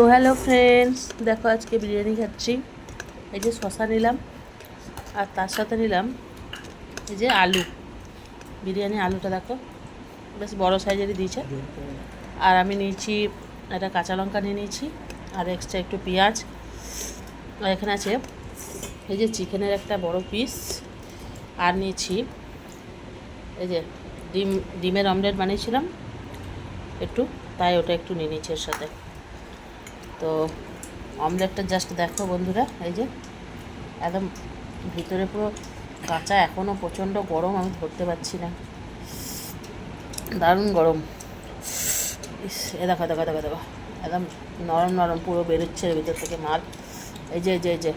তো hello friends, দেখো আজকে বিরিয়ানি খাচ্ছি। এই যে শসা নিলাম আর তার সাথে নিলাম এই যে আলু। বিরিয়ানি আলুটা দেখো বেশ বড় সাইজেরই দিয়েছে। আর আমি নিয়েছি একটা কাঁচা লঙ্কা নিয়ে নিয়েছি আর এক্সট্রা একটু পেঁয়াজ। আর এখানে আছে এই যে চিকেনের একটা বড় পিস। আর নিয়েছি এই যে ডিমের অমলেট বানিয়েছিলাম একটু, তাই ওটা একটু নিয়ে নিয়েছি এর সাথে। তো অমলেটটা জাস্ট দেখো বন্ধুরা, এই যে একদম ভিতরে পুরো কাঁচা, এখনও প্রচণ্ড গরম, আমি ধরতে পারছি না, দারুণ গরম। এ দেখো দেখো দেখো দেখো, একদম নরম নরম পুরো বেরোচ্ছে ভিতর থেকে মাল। এই যে এই যে এই যে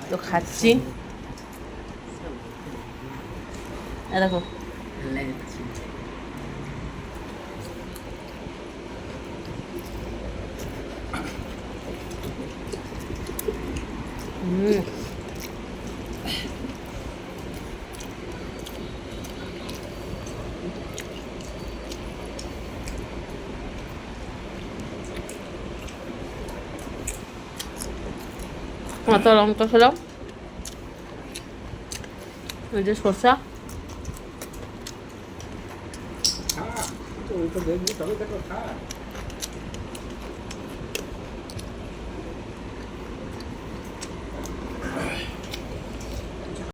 তো খাচ্ছি। এ দেখো কাঁচা লঙ্কা খেলাম, এই যে শসা।